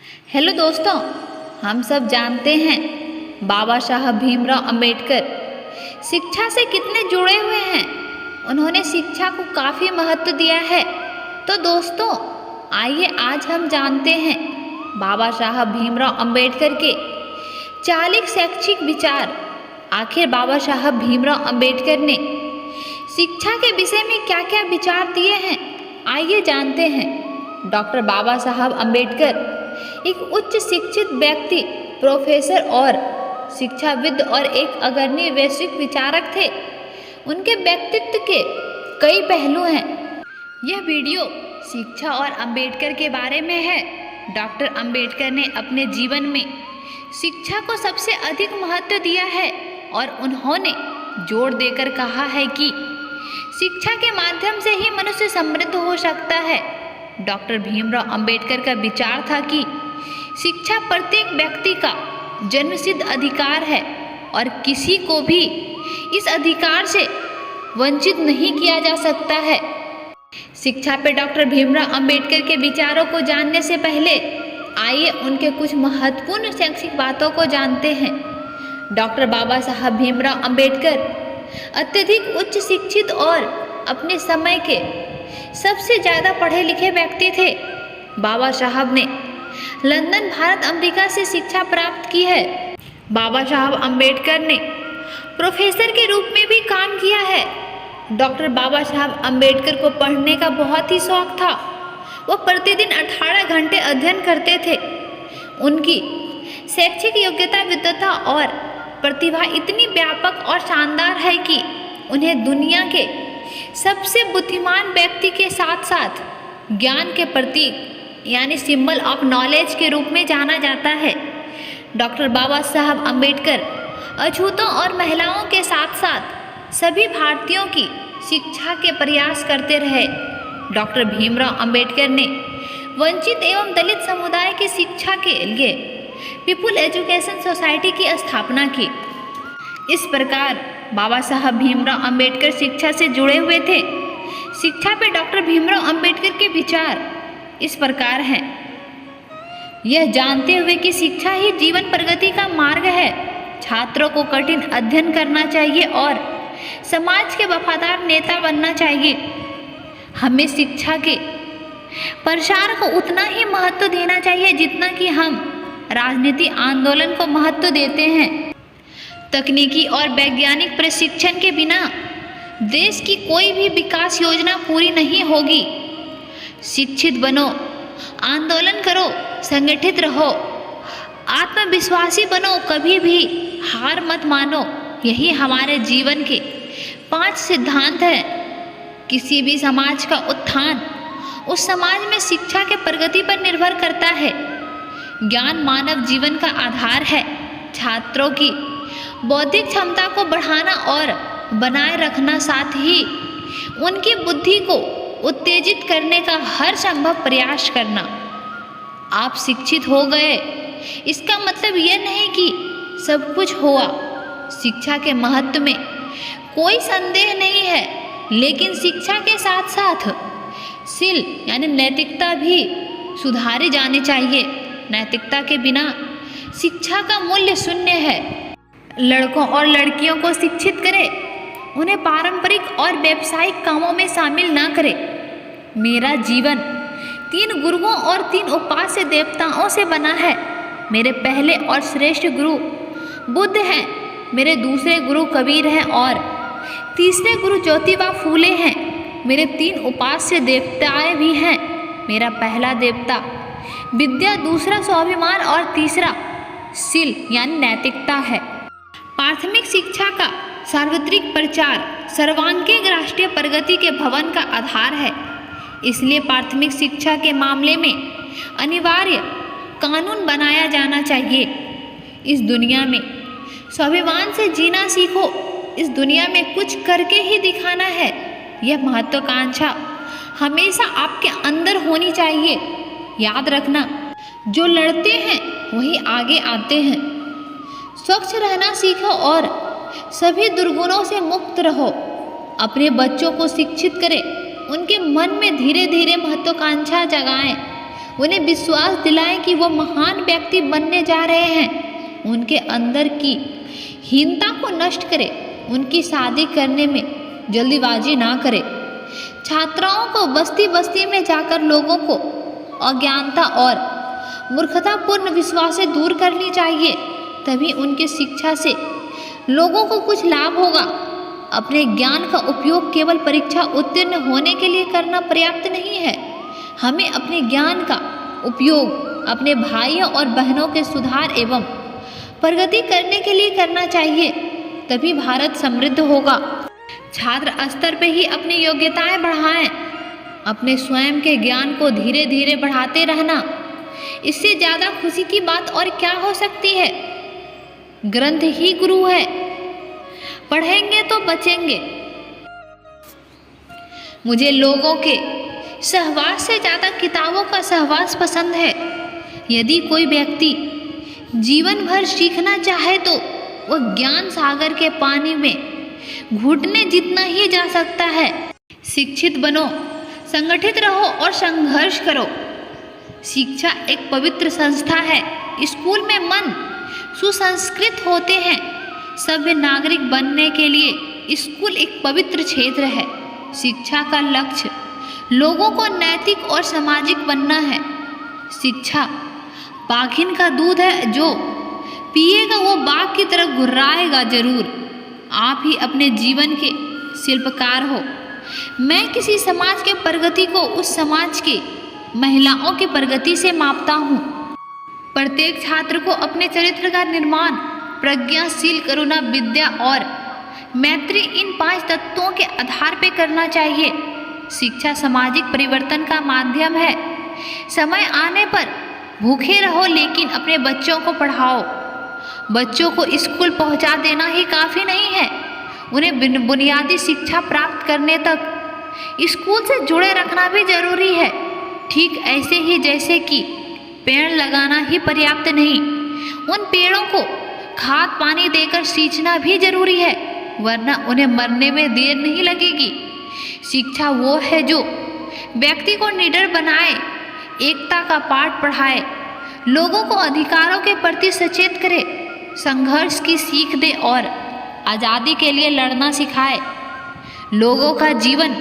Hello दोस्तों, हम सब जानते हैं बाबा साहब भीमराव अंबेडकर शिक्षा से कितने जुड़े हुए हैं। उन्होंने शिक्षा को काफ़ी महत्व दिया है। तो दोस्तों, आइए आज हम जानते हैं बाबा साहब भीमराव अंबेडकर के 40 शैक्षिक विचार। आखिर बाबा साहब भीमराव अंबेडकर ने शिक्षा के विषय में क्या क्या विचार दिए हैं, आइए जानते हैं। डॉक्टर बाबा साहब अंबेडकर एक उच्च शिक्षित व्यक्ति, प्रोफेसर और शिक्षाविद और एक अग्रणी वैश्विक विचारक थे। उनके व्यक्तित्व के कई पहलू हैं। यह वीडियो शिक्षा और अंबेडकर के बारे में है। डॉक्टर अंबेडकर ने अपने जीवन में शिक्षा को सबसे अधिक महत्व दिया है और उन्होंने जोर देकर कहा है कि शिक्षा के माध्यम से ही मनुष्य समृद्ध हो सकता है। डॉक्टर भीमराव अंबेडकर का विचार था कि शिक्षा प्रत्येक व्यक्ति का जन्मसिद्ध अधिकार है और किसी को भी इस अधिकार से वंचित नहीं किया जा सकता है। शिक्षा पे डॉक्टर भीमराव अंबेडकर के विचारों को जानने से पहले आइए उनके कुछ महत्वपूर्ण शैक्षिक बातों को जानते हैं। डॉक्टर बाबा साहब भीमराव अंबेडकर अत्यधिक उच्च शिक्षित और अपने समय के सबसे ज़्यादा पढ़े लिखे व्यक्ति थे। बाबा साहब ने लंदन, भारत, अमेरिका से शिक्षा प्राप्त की है। बाबा साहब अंबेडकर ने प्रोफेसर के रूप में भी काम किया है। डॉक्टर बाबा साहब अंबेडकर को पढ़ने का बहुत ही शौक था। वो प्रतिदिन 18 घंटे अध्ययन करते थे। उनकी शैक्षिक योग्यता, विद्वता और प्रतिभा इतनी व्यापक और शानदार है कि उन्हें दुनिया के सबसे बुद्धिमान व्यक्ति के साथ साथ ज्ञान के प्रतीक यानी सिंबल ऑफ नॉलेज के रूप में जाना जाता है। डॉक्टर बाबा साहब अंबेडकर अछूतों और महिलाओं के साथ साथ सभी भारतीयों की शिक्षा के प्रयास करते रहे। डॉक्टर भीमराव अंबेडकर ने वंचित एवं दलित समुदाय की शिक्षा के लिए पीपुल एजुकेशन सोसाइटी की स्थापना की। इस प्रकार बाबा साहब भीमराव अंबेडकर शिक्षा से जुड़े हुए थे। शिक्षा पे डॉक्टर भीमराव अंबेडकर के विचार इस प्रकार हैं। यह जानते हुए कि शिक्षा ही जीवन प्रगति का मार्ग है, छात्रों को कठिन अध्ययन करना चाहिए और समाज के वफादार नेता बनना चाहिए। हमें शिक्षा के प्रसार को उतना ही महत्व देना चाहिए जितना कि हम राजनीति आंदोलन को महत्व देते हैं। तकनीकी और वैज्ञानिक प्रशिक्षण के बिना देश की कोई भी विकास योजना पूरी नहीं होगी। शिक्षित बनो, आंदोलन करो, संगठित रहो, आत्मविश्वासी बनो, कभी भी हार मत मानो। यही हमारे जीवन के 5 सिद्धांत हैं। किसी भी समाज का उत्थान उस समाज में शिक्षा के प्रगति पर निर्भर करता है। ज्ञान मानव जीवन का आधार है। छात्रों की बौद्धिक क्षमता को बढ़ाना और बनाए रखना, साथ ही उनकी बुद्धि को उत्तेजित करने का हर संभव प्रयास करना। आप शिक्षित हो गए, इसका मतलब यह नहीं कि सब कुछ हुआ। शिक्षा के महत्व में कोई संदेह नहीं है, लेकिन शिक्षा के साथ साथ शील यानी नैतिकता भी सुधारी जानी चाहिए। नैतिकता के बिना शिक्षा का मूल्य शून्य है। लड़कों और लड़कियों को शिक्षित करें, उन्हें पारंपरिक और व्यावसायिक कामों में शामिल ना करें। मेरा जीवन 3 गुरुओं और 3 उपास्य देवताओं से बना है। मेरे पहले और श्रेष्ठ गुरु बुद्ध हैं, मेरे दूसरे गुरु कबीर हैं और तीसरे गुरु ज्योतिबा फूले हैं। मेरे 3 उपास्य देवताएं भी हैं। मेरा पहला देवता विद्या, दूसरा स्वाभिमान और तीसरा शील यानी नैतिकता है। प्राथमिक शिक्षा का सार्वत्रिक प्रचार सर्वांगीण राष्ट्रीय प्रगति के भवन का आधार है। इसलिए प्राथमिक शिक्षा के मामले में अनिवार्य कानून बनाया जाना चाहिए। इस दुनिया में स्वाभिमान से जीना सीखो। इस दुनिया में कुछ करके ही दिखाना है। यह महत्वाकांक्षा हमेशा आपके अंदर होनी चाहिए। याद रखना, जो लड़ते हैं वही आगे आते हैं। स्वच्छ रहना सीखो और सभी दुर्गुणों से मुक्त रहो। अपने बच्चों को शिक्षित करें, उनके मन में धीरे धीरे महत्वाकांक्षा जगाएं उन्हें विश्वास दिलाएं कि वो महान व्यक्ति बनने जा रहे हैं। उनके अंदर की हीनता को नष्ट करें। उनकी शादी करने में जल्दीबाजी ना करें। छात्राओं को बस्ती बस्ती में जाकर लोगों को अज्ञानता और मूर्खतापूर्ण विश्वास से दूर करनी चाहिए। तभी उनकी शिक्षा से लोगों को कुछ लाभ होगा। अपने ज्ञान का उपयोग केवल परीक्षा उत्तीर्ण होने के लिए करना पर्याप्त नहीं है। हमें अपने ज्ञान का उपयोग अपने भाइयों और बहनों के सुधार एवं प्रगति करने के लिए करना चाहिए। तभी भारत समृद्ध होगा। छात्र स्तर पे ही अपनी योग्यताएं बढ़ाएं। अपने स्वयं के ज्ञान को धीरे धीरे बढ़ाते रहना, इससे ज़्यादा खुशी की बात और क्या हो सकती है। ग्रंथ ही गुरु है, पढ़ेंगे तो बचेंगे। मुझे लोगों के सहवास से ज़्यादा किताबों का सहवास पसंद है। यदि कोई व्यक्ति जीवन भर सीखना चाहे तो वह ज्ञान सागर के पानी में घुटने जितना ही जा सकता है। शिक्षित बनो, संगठित रहो और संघर्ष करो। शिक्षा एक पवित्र संस्था है। स्कूल में मन सुसंस्कृत होते हैं। सभ्य नागरिक बनने के लिए स्कूल एक पवित्र क्षेत्र है। शिक्षा का लक्ष्य लोगों को नैतिक और सामाजिक बनना है। शिक्षा बाघिन का दूध है, जो पिएगा वो बाघ की तरह घुर्राएगा जरूर। आप ही अपने जीवन के शिल्पकार हो। मैं किसी समाज के प्रगति को उस समाज के महिलाओं की प्रगति से मापता हूँ। प्रत्येक छात्र को अपने चरित्र का निर्माण प्रज्ञाशील, करुणा, विद्या और मैत्री, इन 5 तत्वों के आधार पर करना चाहिए। शिक्षा सामाजिक परिवर्तन का माध्यम है। समय आने पर भूखे रहो लेकिन अपने बच्चों को पढ़ाओ। बच्चों को स्कूल पहुंचा देना ही काफ़ी नहीं है। उन्हें बुनियादी शिक्षा प्राप्त करने तक स्कूल से जुड़े रखना भी जरूरी है। ठीक ऐसे ही जैसे कि पेड़ लगाना ही पर्याप्त नहीं, उन पेड़ों को खाद पानी देकर सींचना भी जरूरी है, वरना उन्हें मरने में देर नहीं लगेगी। शिक्षा वो है जो व्यक्ति को निडर बनाए, एकता का पाठ पढ़ाए, लोगों को अधिकारों के प्रति सचेत करे, संघर्ष की सीख दे और आज़ादी के लिए लड़ना सिखाए। लोगों का जीवन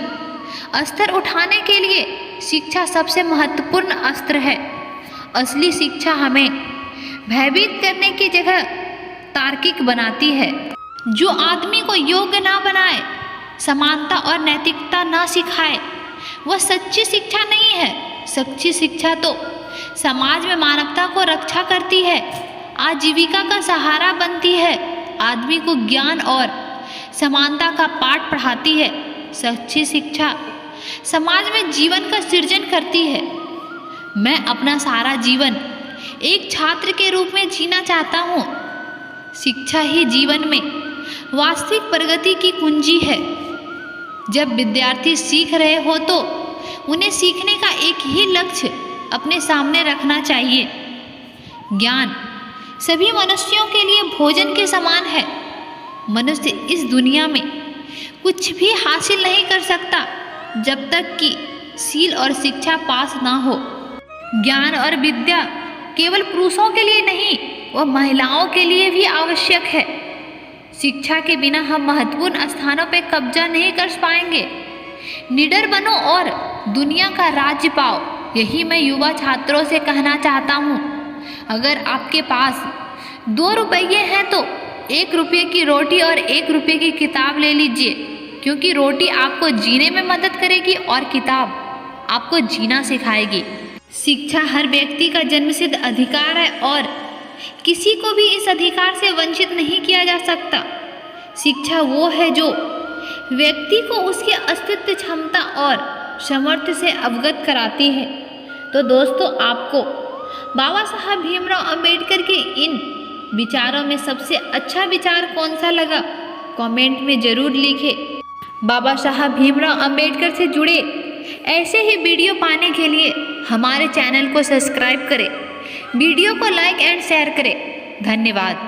स्तर उठाने के लिए शिक्षा सबसे महत्वपूर्ण अस्त्र है। असली शिक्षा हमें भयभीत करने की जगह तार्किक बनाती है। जो आदमी को योग्य ना बनाए, समानता और नैतिकता ना सिखाए, वह सच्ची शिक्षा नहीं है। सच्ची शिक्षा तो समाज में मानवता को रक्षा करती है, आजीविका का सहारा बनती है, आदमी को ज्ञान और समानता का पाठ पढ़ाती है। सच्ची शिक्षा समाज में जीवन का सृजन करती है। मैं अपना सारा जीवन एक छात्र के रूप में जीना चाहता हूँ। शिक्षा ही जीवन में वास्तविक प्रगति की कुंजी है। जब विद्यार्थी सीख रहे हो तो उन्हें सीखने का एक ही लक्ष्य अपने सामने रखना चाहिए। ज्ञान सभी मनुष्यों के लिए भोजन के समान है। मनुष्य इस दुनिया में कुछ भी हासिल नहीं कर सकता जब तक कि शील और शिक्षा पास ना हो। ज्ञान और विद्या केवल पुरुषों के लिए नहीं, वह महिलाओं के लिए भी आवश्यक है। शिक्षा के बिना हम महत्वपूर्ण स्थानों पर कब्जा नहीं कर पाएंगे। निडर बनो और दुनिया का राज्य पाओ, यही मैं युवा छात्रों से कहना चाहता हूँ। अगर आपके पास 2 रुपये हैं तो 1 रुपये की रोटी और 1 रुपये की किताब ले लीजिए, क्योंकि रोटी आपको जीने में मदद करेगी और किताब आपको जीना सिखाएगी। शिक्षा हर व्यक्ति का जन्मसिद्ध अधिकार है और किसी को भी इस अधिकार से वंचित नहीं किया जा सकता। शिक्षा वो है जो व्यक्ति को उसके अस्तित्व, क्षमता और सामर्थ्य से अवगत कराती है। तो दोस्तों, आपको बाबा साहब भीमराव अंबेडकर के इन विचारों में सबसे अच्छा विचार कौन सा लगा, कमेंट में ज़रूर लिखें। बाबा साहब भीमराव अंबेडकर से जुड़े ऐसे ही वीडियो पाने के लिए हमारे चैनल को सब्सक्राइब करें, वीडियो को लाइक एंड शेयर करें। धन्यवाद।